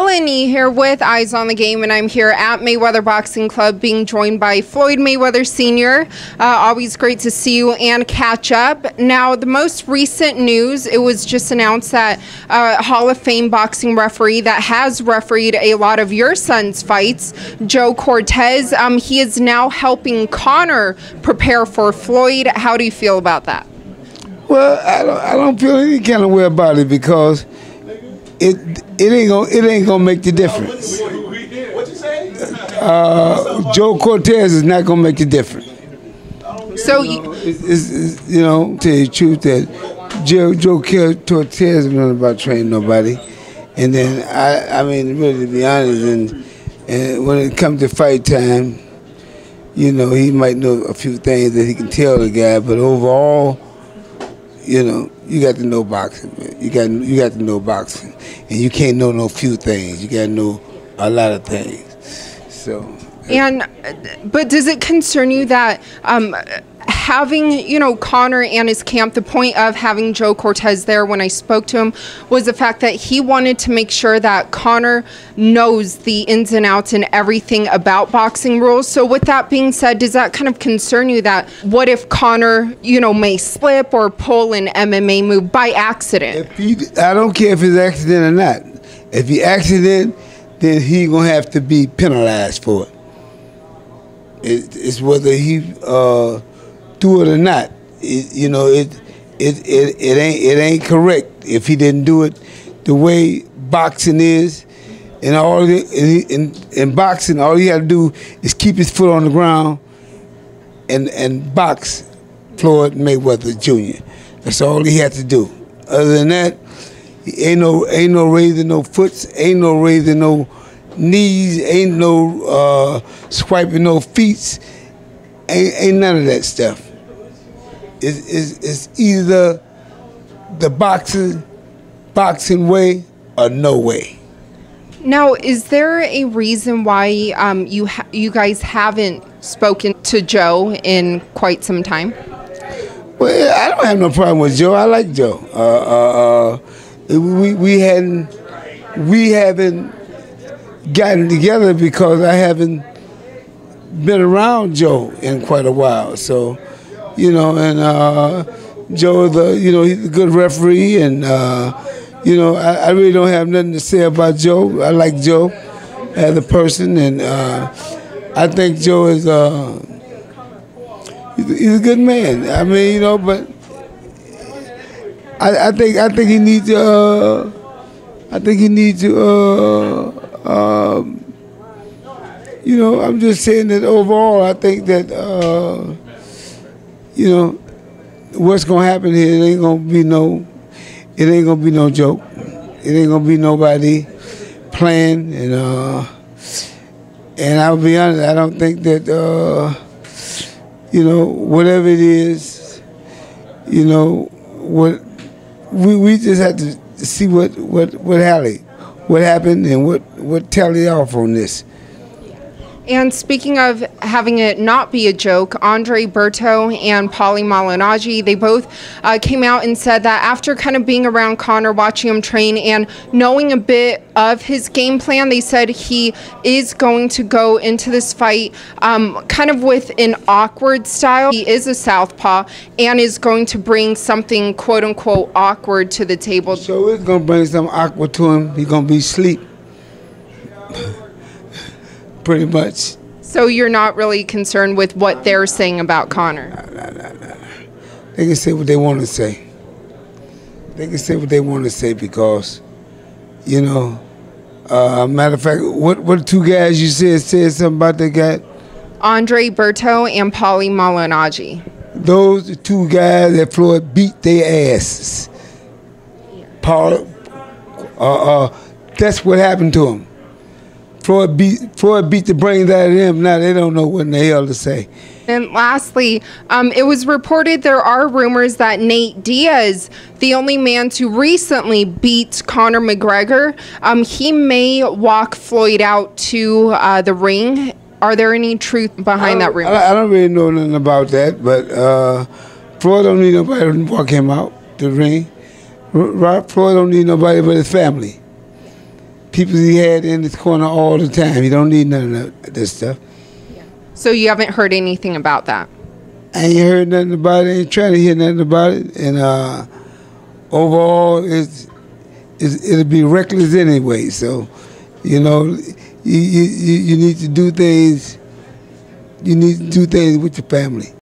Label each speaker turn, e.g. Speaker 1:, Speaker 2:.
Speaker 1: Helen here with Eyes on the Game, and I'm here at Mayweather Boxing Club being joined by Floyd Mayweather Sr. Always great to see you and catch up. Now, the most recent news, it was just announced that Hall of Fame boxing referee that has refereed a lot of your son's fights, Joe Cortez, he is now helping Conor prepare for Floyd. How do you feel about that?
Speaker 2: Well, I don't feel any kind of way about it because it ain't gonna make the difference. Joe Cortez is not gonna make the difference.
Speaker 1: So
Speaker 2: you know, tell you the truth that Joe Cortez is not about training nobody, and then I mean really to be honest, and when it comes to fight time, you know, he might know a few things that he can tell the guy, but overall, you know, you got to know boxing, man. You got to know boxing, and you can't know no few things. You got to know a lot of things. So.
Speaker 1: But does it concern you that having, you know, Conor and his camp, the point of having Joe Cortez there when I spoke to him was the fact that he wanted to make sure that Conor knows the ins and outs and everything about boxing rules. So with that being said, does that kind of concern you that what if Conor, you know, may slip or pull an MMA move by accident?
Speaker 2: I don't care if it's accident or not. If he accident, then he gonna have to be penalized for it. It's whether he do it or not. You know, it ain't correct if he didn't do it the way boxing is. And in boxing, all you have to do is keep his foot on the ground and box Floyd Mayweather Jr. That's all he had to do. Other than that, ain't no raising no foots, ain't no raising no knees, ain't no swiping no feet, ain't none of that stuff. It's either the boxing way or no way.
Speaker 1: Now, is there a reason why you guys haven't spoken to Joe in quite some time?
Speaker 2: Well, I don't have no problem with Joe. I like Joe. We haven't gotten together because I haven't been around Joe in quite a while. So, you know, and Joe, he's a good referee, and you know, I really don't have nothing to say about Joe. I like Joe as a person, and I think Joe is he's a good man. I mean, you know, but I think he needs to. You know, I'm just saying that overall, I think that, you know, what's gonna happen here, it ain't gonna be no joke. It ain't gonna be nobody playing, and I'll be honest, I don't think that, you know, whatever it is, you know, we just have to see what happened and what tally off on this.
Speaker 1: And speaking of having it not be a joke, Berto and Paulie Malignaggi, they both came out and said that after kind of being around Conor, watching him train, and knowing a bit of his game plan, they said he is going to go into this fight kind of with an awkward style. He is a southpaw and is going to bring something quote-unquote awkward to the table.
Speaker 2: So it's going to bring something awkward to him. He's going to be asleep. Pretty much.
Speaker 1: So you're not really concerned with what they're saying about Conor?
Speaker 2: No. They can say what they want to say. They can say what they want to say because, you know, matter of fact, what two guys you said something about that guy?
Speaker 1: Berto and Paulie Malignaggi.
Speaker 2: Those are two guys that Floyd beat their asses. Paul, that's what happened to him. Floyd beat the brains out of them. Now they don't know what in the hell to say.
Speaker 1: And lastly, it was reported there are rumors that Nate Diaz, the only man to recently beat Conor McGregor, he may walk Floyd out to the ring. Are there any truth behind that rumor?
Speaker 2: I don't really know nothing about that, but Floyd don't need nobody to walk him out the ring. Floyd don't need nobody but his family. people he had in his corner all the time. He don't need none of this stuff.
Speaker 1: So you haven't heard anything about that?
Speaker 2: I ain't heard nothing about it. Ain't trying to hear nothing about it. And overall, it'll be reckless anyway. So, you know, you need to do things. You need to do things with your family.